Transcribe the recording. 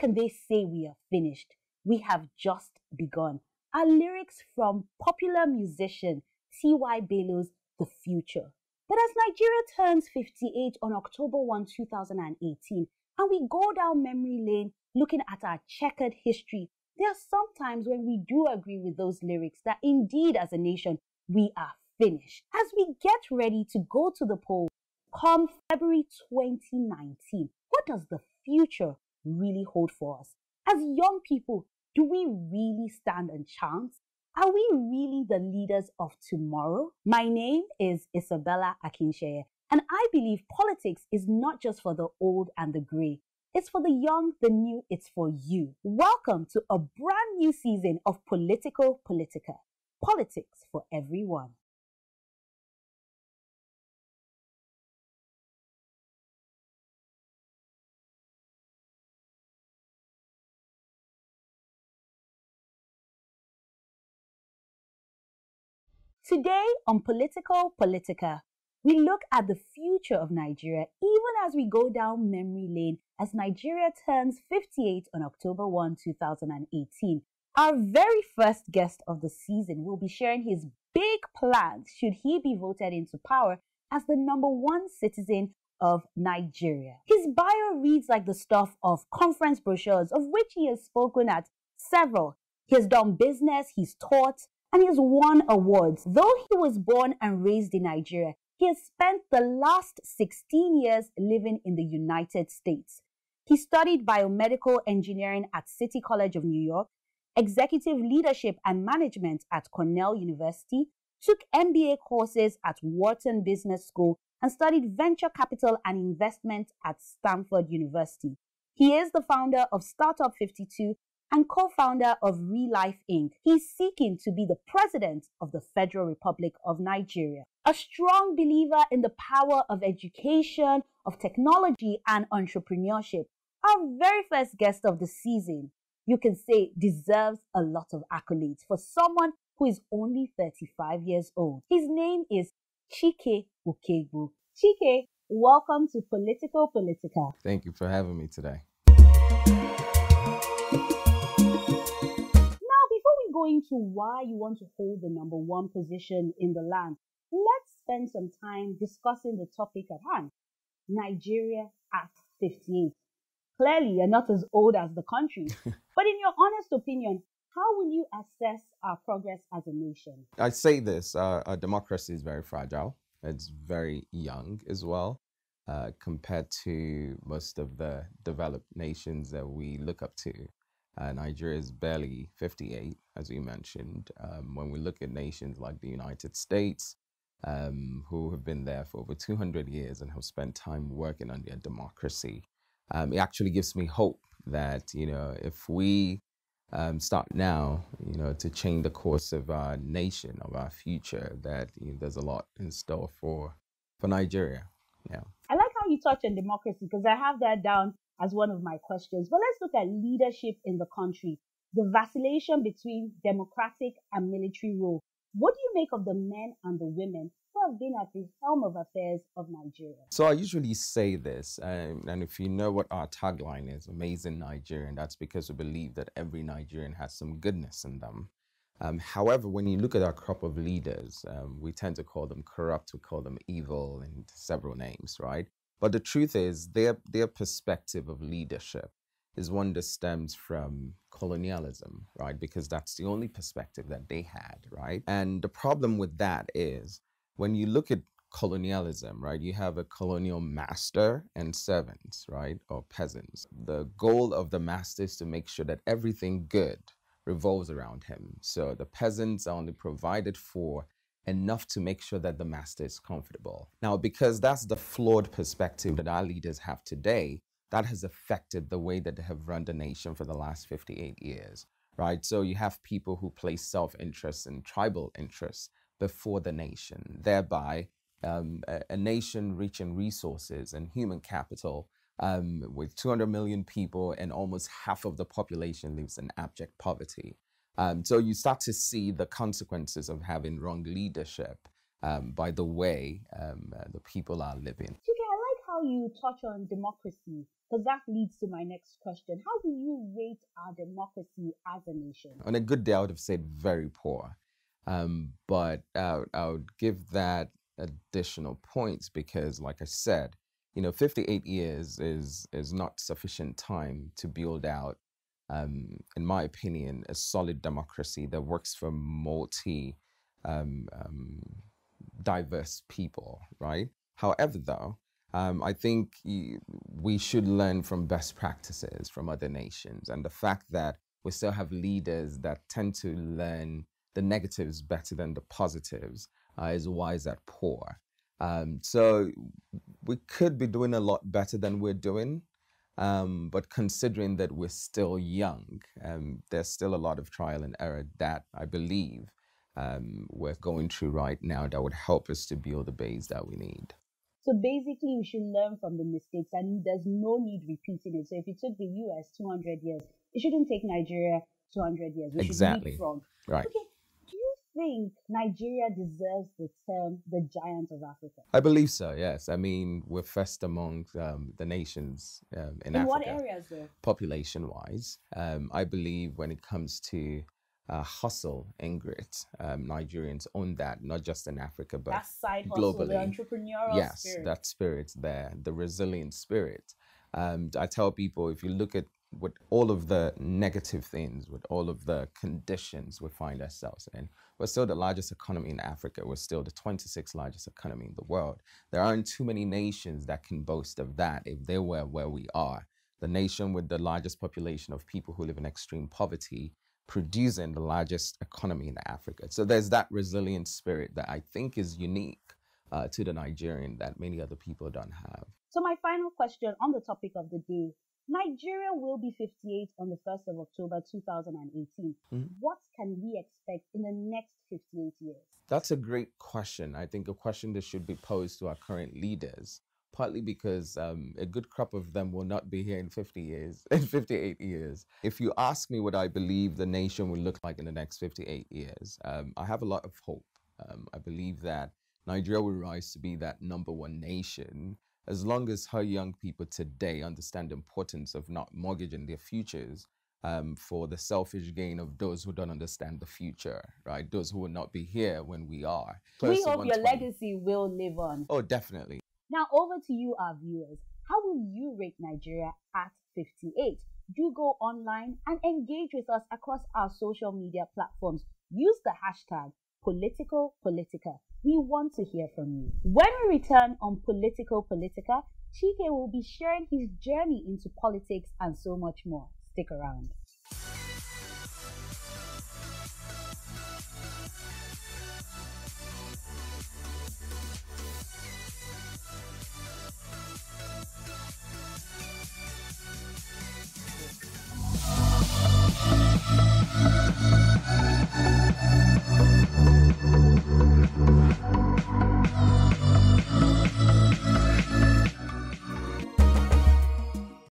can they say we are finished? We have just begun. Are lyrics from popular musician T.Y. Bello's The Future. But as Nigeria turns 58 on October 2018, and we go down memory lane looking at our checkered history, there are some times when we do agree with those lyrics that indeed as a nation, we are finished. As we get ready to go to the polls come February 2019, what does the future really hold for us? As young people, do we really stand a chance? Are we really the leaders of tomorrow? My name is Isabella Akinseye, and I believe politics is not just for the old and the grey. It's for the young, the new, it's for you. Welcome to a brand new season of Politico Politica. Politics for everyone. Today on Politico Politica, we look at the future of Nigeria even as we go down memory lane as Nigeria turns 58 on October 1, 2018. Our very first guest of the season will be sharing his big plans should he be voted into power as the #1 citizen of Nigeria. His bio reads like the stuff of conference brochures, of which he has spoken at several. He has done business, he's taught, and he has won awards. Though he was born and raised in Nigeria, he has spent the last 16 years living in the United States. He studied biomedical engineering at City College of New York, executive leadership and management at Cornell University, took MBA courses at Wharton Business School, and studied venture capital and investment at Stanford University. He is the founder of Startup 52 and co-founder of Real Life Inc. He's seeking to be the president of the Federal Republic of Nigeria. A strong believer in the power of education, of technology, and entrepreneurship. Our very first guest of the season, you can say, deserves a lot of accolades for someone who is only 35 years old. His name is Chike Ukaegbu. Chike, welcome to Politico Politica. Thank you for having me today. Go into why you want to hold the #1 position in the land, let's spend some time discussing the topic at hand. Nigeria at 58. Clearly, you're not as old as the country. But in your honest opinion, how will you assess our progress as a nation? I say this, our democracy is very fragile. It's very young as well, compared to most of the developed nations that we look up to. Nigeria is barely 58, as you mentioned. When we look at nations like the United States, who have been there for over 200 years and have spent time working on their democracy, it actually gives me hope that, if we start now, to change the course of our nation, of our future, that there's a lot in store for Nigeria. Yeah. I like how you touch on democracy because I have that down as one of my questions. But let's look at leadership in the country, the vacillation between democratic and military rule. What do you make of the men and the women who have been at the helm of affairs of Nigeria? So I usually say this, and if you know what our tagline is, Amazing Nigerian, that's because we believe that every Nigerian has some goodness in them. However, when you look at our crop of leaders, we tend to call them corrupt, we call them evil, and several names, right? But the truth is, their perspective of leadership is one that stems from colonialism, right? Because that's the only perspective that they had, right? And the problem with that is, when you look at colonialism, right, you have a colonial master and servants, right, or peasants. The goal of the master is to make sure that everything good revolves around him. So the peasants are only provided for enough to make sure that the master is comfortable. Now, because that's the flawed perspective that our leaders have today, that has affected the way that they have run the nation for the last 58 years, right? So you have people who place self-interest and tribal interests before the nation, thereby a nation reaching resources and human capital with 200 million people and almost half of the population lives in abject poverty. So you start to see the consequences of having wrong leadership by the way the people are living. Chike, I like how you touch on democracy, because that leads to my next question. How do you rate our democracy as a nation? On a good day, I would have said very poor. But I would give that additional points because, like I said, 58 years is not sufficient time to build out, in my opinion, a solid democracy that works for um, um, diverse people, right? However, though, I think we should learn from best practices from other nations. And the fact that we still have leaders that tend to learn the negatives better than the positives is why is that poor. So we could be doing a lot better than we're doing. But considering that we're still young, there's still a lot of trial and error that I believe we're going through right now that would help us to build the base that we need. So basically, we should learn from the mistakes and there's no need repeating it. So if it took the US 200 years, it shouldn't take Nigeria 200 years. We should lead from. Right. Okay. Do you think Nigeria deserves the term the giant of Africa? I believe so, yes. I mean, we're first among the nations in Africa. In what areas, though? Population-wise. I believe when it comes to hustle and grit, Nigerians own that, not just in Africa, but that side globally. Hustle, the entrepreneurial spirit. That spirit there, the resilient spirit. I tell people, if you look at with all of the negative things, with all of the conditions we find ourselves in, we're still the largest economy in Africa. We're still the 26th largest economy in the world. There aren't too many nations that can boast of that if they were where we are. The nation with the largest population of people who live in extreme poverty, producing the largest economy in Africa. So there's that resilient spirit that I think is unique to the Nigerian that many other people don't have. So my final question on the topic of the day, Nigeria will be 58 on the 1st of October 2018. What can we expect in the next 58 years? That's a great question. I think a question that should be posed to our current leaders, partly because a good crop of them will not be here in 50 years, in 58 years. If you ask me what I believe the nation will look like in the next 58 years, I have a lot of hope. I believe that Nigeria will rise to be that #1 nation as long as her young people today understand the importance of not mortgaging their futures for the selfish gain of those who don't understand the future, right? Those who will not be here when we are. We hope your legacy will live on. Oh, definitely. Now over to you, our viewers. How will you rate Nigeria at 58? Do go online and engage with us across our social media platforms. Use the hashtag Politico Politica. We want to hear from you. When we return on Politico Politica, Chike will be sharing his journey into politics and so much more. Stick around.